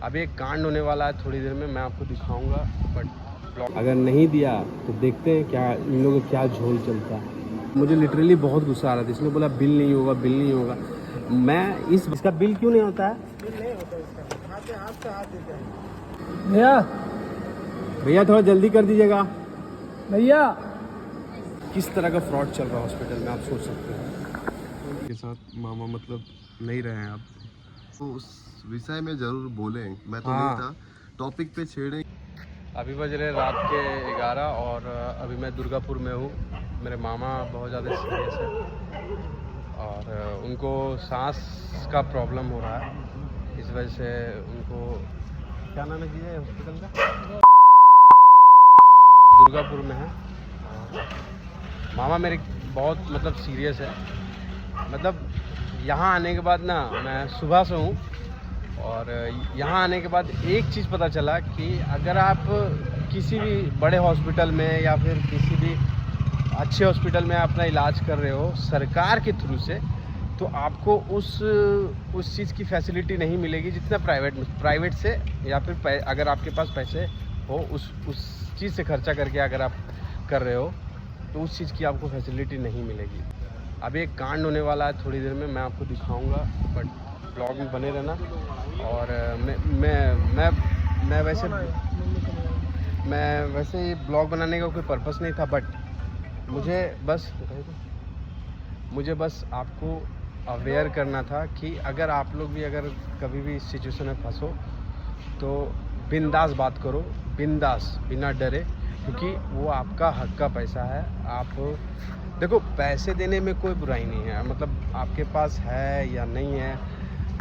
अभी एक कांड होने वाला है थोड़ी देर में, मैं आपको दिखाऊंगा। बट अगर नहीं दिया तो देखते हैं क्या इन लोगों का क्या झोल चलता है। मुझे लिटरली बहुत गुस्सा आ रहा था। इसने बोला बिल नहीं होगा, बिल नहीं होगा। मैं इसका बिल क्यों नहीं होता है? बिल नहीं होता इसका, हाथ से हाथ देता है। भैया भैया थोड़ा जल्दी कर दीजिएगा। भैया किस तरह का फ्रॉड चल रहा है हॉस्पिटल में, आप सोच सकते हैं। के साथ मामा मतलब नहीं रहे हैं आप, तो उस विषय में जरूर बोलें। मैं तो हाँ। नहीं था, टॉपिक पे छेड़ें। अभी बज रहे रात के 11 और अभी मैं दुर्गापुर में हूँ। मेरे मामा बहुत ज़्यादा सीरियस है और उनको सांस का प्रॉब्लम हो रहा है। इस वजह से उनको, क्या नाम है जी हॉस्पिटल का, दुर्गापुर में है। मामा मेरे बहुत मतलब सीरियस है। मतलब यहाँ आने के बाद ना, मैं सुबह से हूँ और यहाँ आने के बाद एक चीज़ पता चला कि अगर आप किसी भी बड़े हॉस्पिटल में या फिर किसी भी अच्छे हॉस्पिटल में अपना इलाज कर रहे हो सरकार के थ्रू से, तो आपको उस चीज़ की फैसिलिटी नहीं मिलेगी जितना प्राइवेट से, या फिर अगर आपके पास पैसे हो उस चीज़ से खर्चा करके अगर आप कर रहे हो तो उस चीज़ की आपको फैसिलिटी नहीं मिलेगी। अभी एक कांड होने वाला है थोड़ी देर में, मैं आपको दिखाऊंगा। बट ब्लॉग में बने रहना। और मैं वैसे ये ब्लॉग बनाने का कोई पर्पस नहीं था, बट मुझे बस आपको अवेयर करना था कि अगर आप लोग भी अगर कभी भी इस सिचुएशन में फंसो तो बिंदास बात करो, बिंदास, बिना डरे, क्योंकि वो आपका हक का पैसा है। आप देखो, पैसे देने में कोई बुराई नहीं है, मतलब आपके पास है या नहीं है,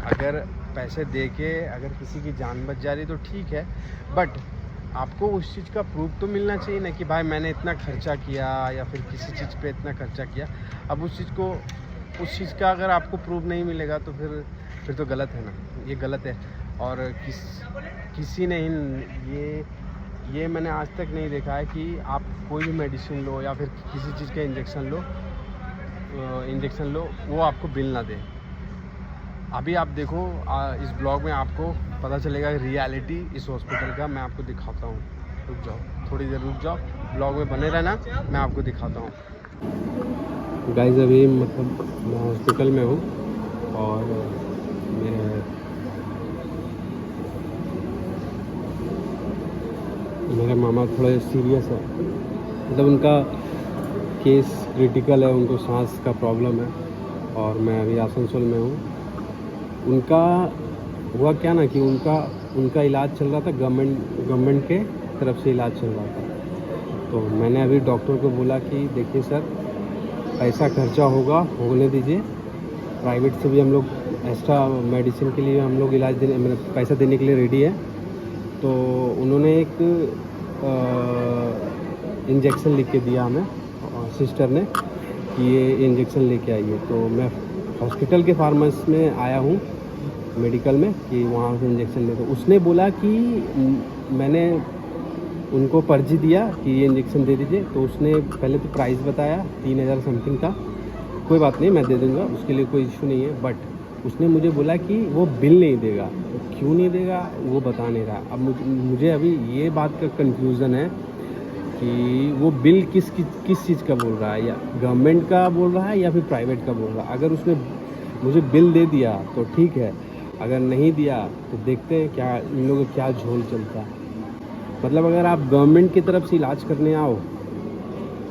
अगर पैसे दे के अगर किसी की जान बच जा रही तो ठीक है, बट आपको उस चीज़ का प्रूफ तो मिलना चाहिए ना कि भाई मैंने इतना खर्चा किया या फिर किसी चीज़ पे इतना खर्चा किया। अब उस चीज़ का अगर आपको प्रूफ नहीं मिलेगा तो फिर तो गलत है ना, ये गलत है। और किसी ने ये मैंने आज तक नहीं देखा है कि आप कोई भी मेडिसिन लो या फिर किसी चीज़ का इंजेक्शन लो वो आपको बिल ना दे। अभी आप देखो इस ब्लॉग में आपको पता चलेगा रियलिटी इस हॉस्पिटल का। मैं आपको दिखाता हूँ, रुक जाओ, थोड़ी देर रुक जाओ, ब्लॉग में बने रहना, मैं आपको दिखाता हूँ। गाइस अभी मतलब मैं हॉस्पिटल में हूँ और मेरे मामा थोड़े सीरियस है, मतलब उनका केस क्रिटिकल है, उनको सांस का प्रॉब्लम है और मैं अभी आसनसोल में हूँ। उनका हुआ क्या ना कि उनका इलाज चल रहा था, गवर्नमेंट के तरफ से इलाज चल रहा था। तो मैंने अभी डॉक्टर को बोला कि देखिए सर, पैसा खर्चा होने दीजिए, प्राइवेट से भी हम लोग एक्स्ट्रा मेडिसिन के लिए हम लोग पैसा देने के लिए रेडी है। तो उन्होंने एक इंजेक्शन लिख के दिया हमें, सिस्टर ने, कि ये इंजेक्शन लेके आइए। तो मैं हॉस्पिटल के फार्मेसी में आया हूँ, मेडिकल में, कि वहाँ से इंजेक्शन ले। तो उसने बोला कि मैंने उनको पर्ची दिया कि ये इंजेक्शन दे दीजिए। तो उसने पहले तो प्राइस बताया 3000 समथिंग का। कोई बात नहीं, मैं दे दूँगा, उसके लिए कोई इशू नहीं है। बट उसने मुझे बोला कि वो बिल नहीं देगा। तो क्यों नहीं देगा वो बता नहीं रहा। अब मुझे अभी ये बात का कन्फ्यूज़न है कि वो बिल किस चीज़ का बोल रहा है, या गवर्नमेंट का बोल रहा है या फिर प्राइवेट का बोल रहा है। अगर उसने मुझे बिल दे दिया तो ठीक है, अगर नहीं दिया तो देखते हैं क्या इन लोगों का क्या झोल चलता है। मतलब अगर आप गवर्नमेंट की तरफ से इलाज करने आओ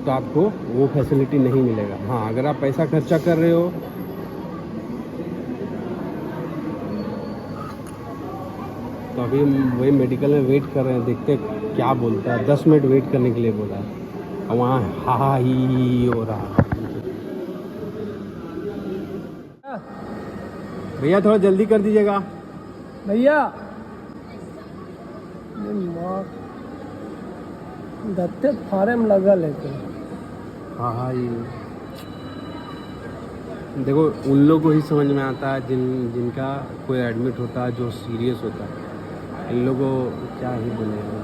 तो आपको वो फैसिलिटी नहीं मिलेगा। हाँ, अगर आप पैसा खर्चा कर रहे हो तो अभी वही मेडिकल में वेट कर रहे हैं, देखते हैं क्या बोलता है। 10 मिनट वेट करने के लिए बोला है और वहाँ हा ही हो रहा है। भैया थोड़ा जल्दी कर दीजिएगा। भैया दत्ते फार्म लगल है तो हाँ ये देखो, उन लोगों को ही समझ में आता है जिनका कोई एडमिट होता है, जो सीरियस होता है। इन लोगों को क्या ही बोलेगा।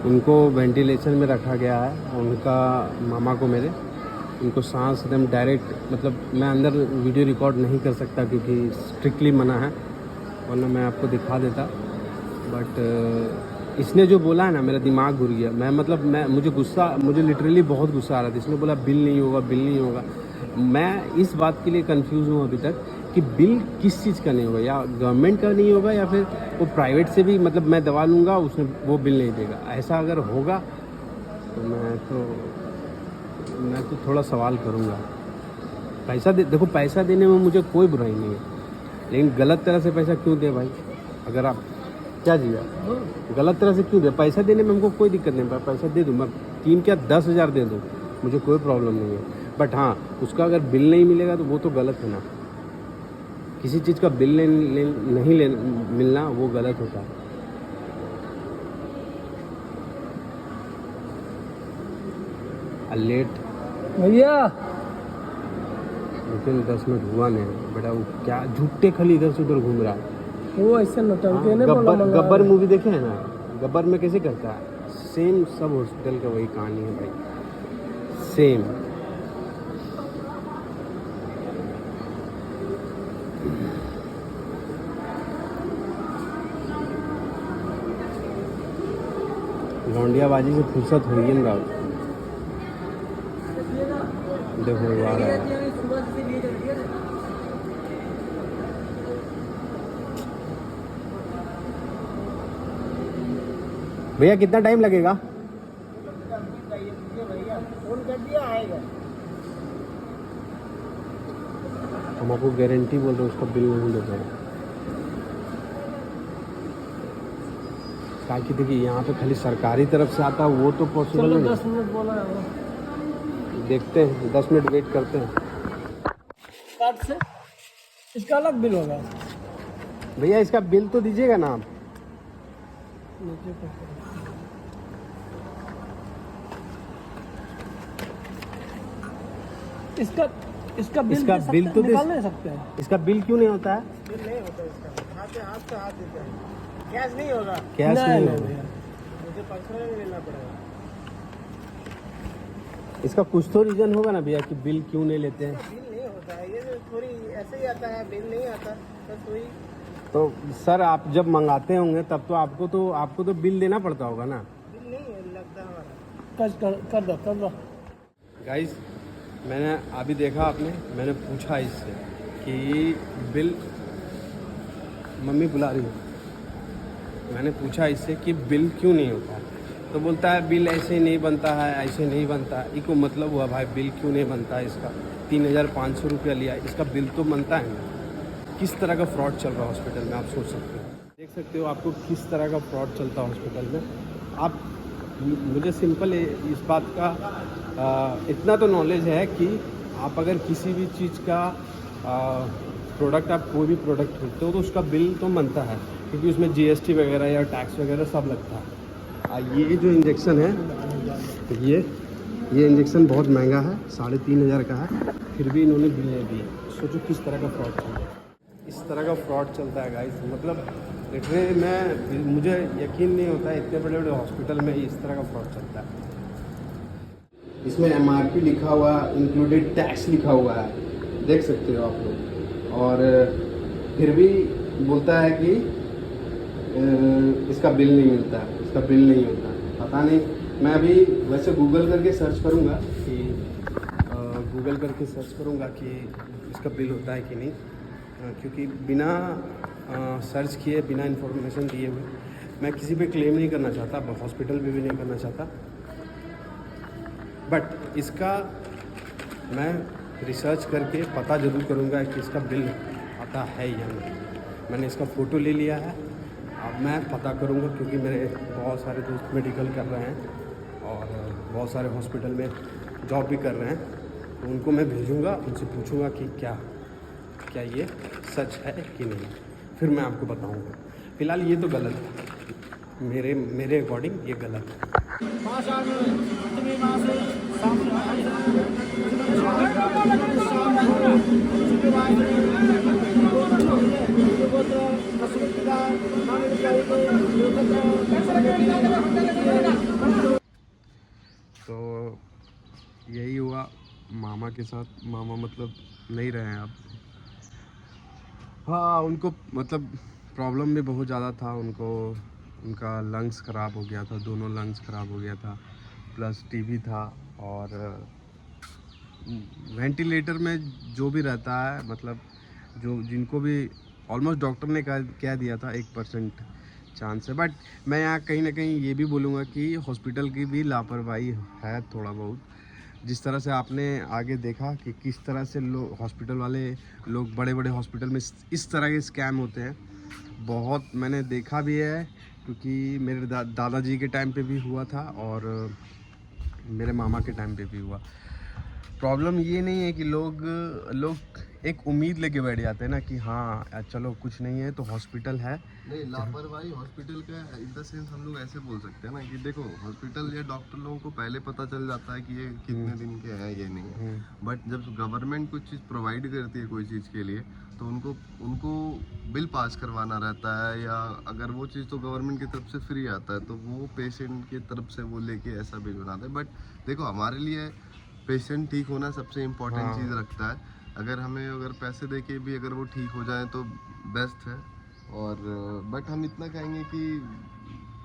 उनको वेंटिलेशन में रखा गया है, उनका मामा को मेरे। इनको सांस एकदम डायरेक्ट, मतलब मैं अंदर वीडियो रिकॉर्ड नहीं कर सकता क्योंकि स्ट्रिक्टली मना है, वरना मैं आपको दिखा देता। बट इसने जो बोला है ना, मेरा दिमाग घुर गया। मुझे लिटरली बहुत गुस्सा आ रहा था। इसने बोला बिल नहीं होगा, बिल नहीं होगा। मैं इस बात के लिए कंफ्यूज हूँ अभी तक कि बिल किस चीज़ का नहीं होगा, या गवर्नमेंट का नहीं होगा या फिर वो प्राइवेट से भी, मतलब मैं दवा लूँगा उसमें वो बिल नहीं देगा। ऐसा अगर होगा तो मैं तो थोड़ा सवाल करूँगा। देखो पैसा देने में मुझे कोई बुराई नहीं है, लेकिन गलत तरह से पैसा क्यों दे भाई? अगर आप क्या जी गलत तरह से क्यों दे? पैसा देने में हमको कोई दिक्कत नहीं, पैसा दे दूँ मैं, 3 क्या 10,000 दे दूँ, मुझे कोई प्रॉब्लम नहीं है। बट हाँ, उसका अगर बिल नहीं मिलेगा तो वो तो गलत है ना। किसी चीज़ का बिल नहीं मिलना वो गलत होता है। लेट भैया लेकिन 10 मिनट हुआ नहीं बेटा। वो क्या झूठे खली इधर से उधर घूम रहा है। वो ऐसे नौटंकी ने बोला गब्बर मूवी देखे हैं ना? गब्बर में कैसे करता है, सेम सब हॉस्पिटल का वही कहानी है भाई, सेम। लौंडियाबाजी से फुर्सत हो ही नहीं रहा। देखो आ रहा है। भैया कितना टाइम लगेगा? फोन कर दिया आएगा। हम आपको गारंटी बोल रहे हैं उसका बिल नहीं देते हैं। ताकि देखिए यहाँ पे खाली सरकारी तरफ से आता है वो तो पॉसिबल नहीं। 10 मिनट बोला है वो। देखते हैं, 10 मिनट वेट करते हैं। कार्ड से इसका अलग बिल होगा। भैया इसका बिल तो दीजिएगा ना आप। इसका बिल तो निकाल नहीं सकते हैं। इसका बिल क्यों नहीं होता है? बिल नहीं होता इसका, हाथ से हाथ देते हैं। कैश नहीं होगा। कैश नहीं होगा, मुझे पर्सनल लेना पड़ेगा। इसका कुछ तो रीजन होगा ना भैया कि बिल क्यों नहीं लेते हैं। बिल नहीं होता है, ये थोड़ी ऐसे ही आता है, बिल नहीं आता बस वही। तो सर आप जब मंगाते होंगे तब तो आपको तो बिल देना पड़ता होगा ना। बिल नहीं लगता हमारा। कर दो गाइस, मैंने अभी देखा आपने, मैंने पूछा इससे कि बिल, मम्मी बुला रही है, मैंने पूछा इससे कि बिल क्यों नहीं होता है, तो बोलता है बिल ऐसे नहीं बनता है, ऐसे नहीं बनता है। इसको मतलब हुआ भाई बिल क्यों नहीं बनता है इसका? 3,500 रुपया लिया, इसका बिल तो बनता है ना। किस तरह का फ्रॉड चल रहा है हॉस्पिटल में, आप सोच सकते हो, देख सकते हो आपको किस तरह का फ्रॉड चलता है हॉस्पिटल में। आप मुझे सिंपल इस बात का इतना तो नॉलेज है कि आप अगर किसी भी चीज़ का प्रोडक्ट, आप कोई भी प्रोडक्ट खरीदते हो तो उसका बिल तो बनता है, क्योंकि उसमें GST वगैरह या टैक्स वगैरह सब लगता है। ये जो इंजेक्शन है, ये इंजेक्शन बहुत महंगा है, 3,500 का है, फिर भी इन्होंने बिल नहीं दिया। सोचो किस तरह का फ्रॉड चल रहा है। इस तरह का फ्रॉड चलता है गाइस, मतलब लिटरली मुझे यकीन नहीं होता है इतने बड़े बड़े हॉस्पिटल में इस तरह का फ्रॉड चलता है। इसमें MRP लिखा हुआ, इंक्लूडेड टैक्स लिखा हुआ है, देख सकते हो आप लोग, और फिर भी बोलता है कि इसका बिल नहीं मिलता है, इसका बिल नहीं होता। पता नहीं, मैं अभी वैसे गूगल करके सर्च करूँगा कि इसका बिल होता है कि नहीं, क्योंकि बिना सर्च किए, बिना इन्फॉर्मेशन दिए हुए मैं किसी पे क्लेम नहीं करना चाहता, हॉस्पिटल पे भी नहीं करना चाहता। बट इसका मैं रिसर्च करके पता ज़रूर करूँगा कि इसका बिल आता है या नहीं। मैंने इसका फ़ोटो ले लिया है, अब मैं पता करूँगा, क्योंकि मेरे बहुत सारे दोस्त मेडिकल कर रहे हैं और बहुत सारे हॉस्पिटल में जॉब भी कर रहे हैं, तो उनको मैं भेजूँगा, उनसे पूछूँगा कि क्या ये सच है कि नहीं, फिर मैं आपको बताऊँगा। फ़िलहाल ये तो गलत है, मेरे अकॉर्डिंग ये गलत है। तो यही हुआ, मामा के साथ, मामा मतलब नहीं रहे हैं अब। हाँ, उनको मतलब प्रॉब्लम भी बहुत ज़्यादा था उनको। उनका लंग्स ख़राब हो गया था, दोनों लंग्स ख़राब हो गया था, प्लस टीबी था। और वेंटिलेटर में जो भी रहता है, मतलब जो जिनको भी ऑलमोस्ट डॉक्टर ने कह दिया था 1% चांस है। बट मैं यहाँ कहीं ना कहीं ये भी बोलूँगा कि हॉस्पिटल की भी लापरवाही है थोड़ा बहुत। जिस तरह से आपने आगे देखा कि किस तरह से लोग, हॉस्पिटल वाले लोग, बड़े बड़े हॉस्पिटल में इस तरह के स्कैम होते हैं, बहुत मैंने देखा भी है। क्योंकि मेरे दादाजी के टाइम पे भी हुआ था और मेरे मामा के टाइम पे भी हुआ। प्रॉब्लम ये नहीं है कि लोग लोग एक उम्मीद लेके बैठ जाते हैं ना कि हाँ चलो कुछ नहीं है तो हॉस्पिटल है। नहीं, लापरवाही हॉस्पिटल का इन द सेंस हम लोग ऐसे बोल सकते हैं ना कि देखो, हॉस्पिटल या डॉक्टर लोगों को पहले पता चल जाता है कि ये कितने दिन के हैं, ये नहीं है। बट जब गवर्नमेंट कुछ चीज़ प्रोवाइड करती है कोई चीज़ के लिए, तो उनको उनको बिल पास करवाना रहता है, या अगर वो चीज़ तो गवर्नमेंट की तरफ से फ्री आता है तो वो पेशेंट की तरफ से वो लेके ऐसा बिल बनाते हैं। बट देखो, हमारे लिए पेशेंट ठीक होना सबसे इम्पोर्टेंट हाँ। चीज़ रखता है। अगर पैसे दे के भी अगर वो ठीक हो जाए तो बेस्ट है। और बट हम इतना कहेंगे कि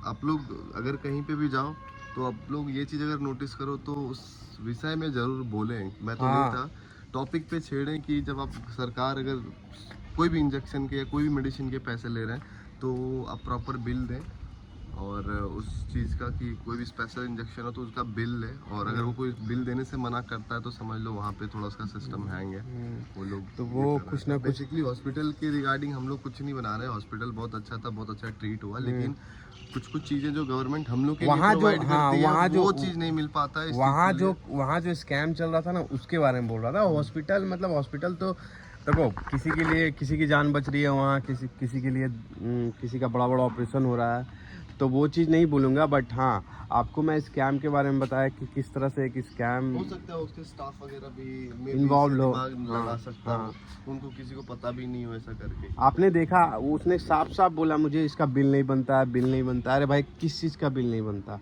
आप लोग अगर कहीं पे भी जाओ तो आप लोग ये चीज़ अगर नोटिस करो तो उस विषय में ज़रूर बोलें। मैं तो नहीं हाँ। था, टॉपिक पे छेड़ें कि जब आप सरकार अगर कोई भी इंजेक्शन के या कोई भी मेडिसिन के पैसे ले रहे हैं तो आप प्रॉपर बिल दें। और उस चीज़ का कि कोई भी स्पेशल इंजेक्शन हो तो उसका बिल ले। और अगर वो कोई बिल देने से मना करता है तो समझ लो वहाँ पे थोड़ा उसका सिस्टम हैंग है। वो लोग तो वो कुछ ना कुछ बेसिकली हॉस्पिटल के रिगार्डिंग हम लोग कुछ नहीं बना रहे। हॉस्पिटल बहुत अच्छा था, बहुत अच्छा ट्रीट हुआ, लेकिन कुछ कुछ चीज़ें जो गवर्नमेंट हम लोग के लिए वहाँ जो, प्रोवाइड हाँ करती है वहाँ जो, वो चीज़ नहीं मिल पाता है। इस चीज़ के लिए वहाँ जो स्कैम चल रहा था ना उसके बारे में बोल रहा था। हॉस्पिटल मतलब हॉस्पिटल तो देखो, किसी के लिए किसी की जान बच रही है वहाँ, किसी के लिए किसी का बड़ा बड़ा ऑपरेशन हो रहा है, तो वो चीज़ नहीं बोलूँगा। बट हाँ, आपको मैं स्कैम के बारे में बताया कि किस तरह से एक स्कैम हो सकता है उसके स्टाफ वगैरह भी इन्वॉल्व हो। दिमाग लगा हाँ, सकता हाँ। हो, उनको किसी को पता भी नहीं हो ऐसा करके। आपने देखा, उसने साफ साफ बोला मुझे इसका बिल नहीं बनता है, बिल नहीं बनता है। अरे भाई, किस चीज़ का बिल नहीं बनता?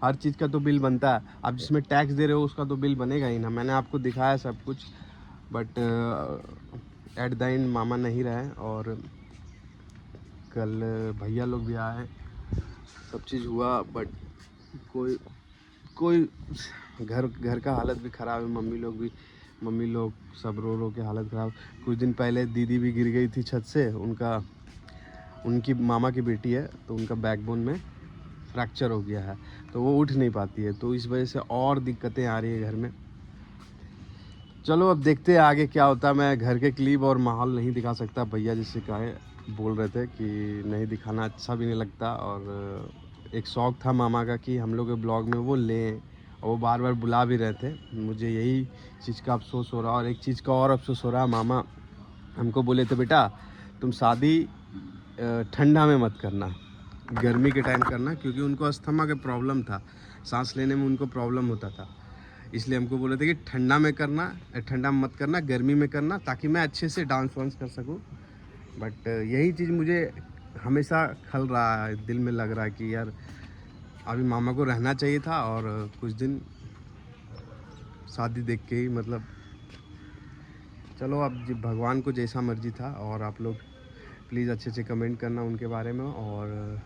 हर चीज़ का तो बिल बनता है। आप जिसमें टैक्स दे रहे हो उसका तो बिल बनेगा ही ना। मैंने आपको दिखाया सब कुछ। बट एट द एंड मामा नहीं रहे। और कल भैया लोग भी आए, सब चीज़ हुआ। बट कोई कोई घर का हालत भी ख़राब है। मम्मी लोग सब रो के हालत ख़राब। कुछ दिन पहले दीदी भी गिर गई थी छत से। उनकी मामा की बेटी है, तो उनका बैकबोन में फ्रैक्चर हो गया है, तो वो उठ नहीं पाती है। तो इस वजह से और दिक्कतें आ रही है घर में। चलो अब देखते हैं आगे क्या होता है। मैं घर के क्लिप और माहौल नहीं दिखा सकता। भैया जिससे कहे बोल रहे थे कि नहीं दिखाना, अच्छा भी नहीं लगता। और एक शौक़ था मामा का कि हम लोग के ब्लॉग में वो लें, और वो बार बार बुला भी रहे थे। मुझे यही चीज़ का अफसोस हो रहा। और एक चीज़ का और अफसोस हो रहा, मामा हमको बोले थे बेटा तुम शादी ठंडा में मत करना, गर्मी के टाइम करना, क्योंकि उनको अस्थमा का प्रॉब्लम था, सांस लेने में उनको प्रॉब्लम होता था। इसलिए हमको बोले थे कि ठंडा में करना, ठंडा में मत करना, गर्मी में करना, ताकि मैं अच्छे से डांस वांस कर सकूं। बट यही चीज़ मुझे हमेशा खल रहा है, दिल में लग रहा है कि यार अभी मामा को रहना चाहिए था और कुछ दिन शादी देख के ही, मतलब चलो अब भगवान को जैसा मर्जी था। और आप लोग प्लीज़ अच्छे से कमेंट करना उनके बारे में, और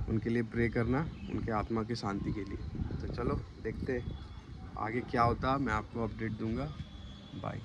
उनके लिए प्रे करना, उनके आत्मा की शांति के लिए। तो चलो देखते आगे क्या होता, मैं आपको अपडेट दूंगा। बाय।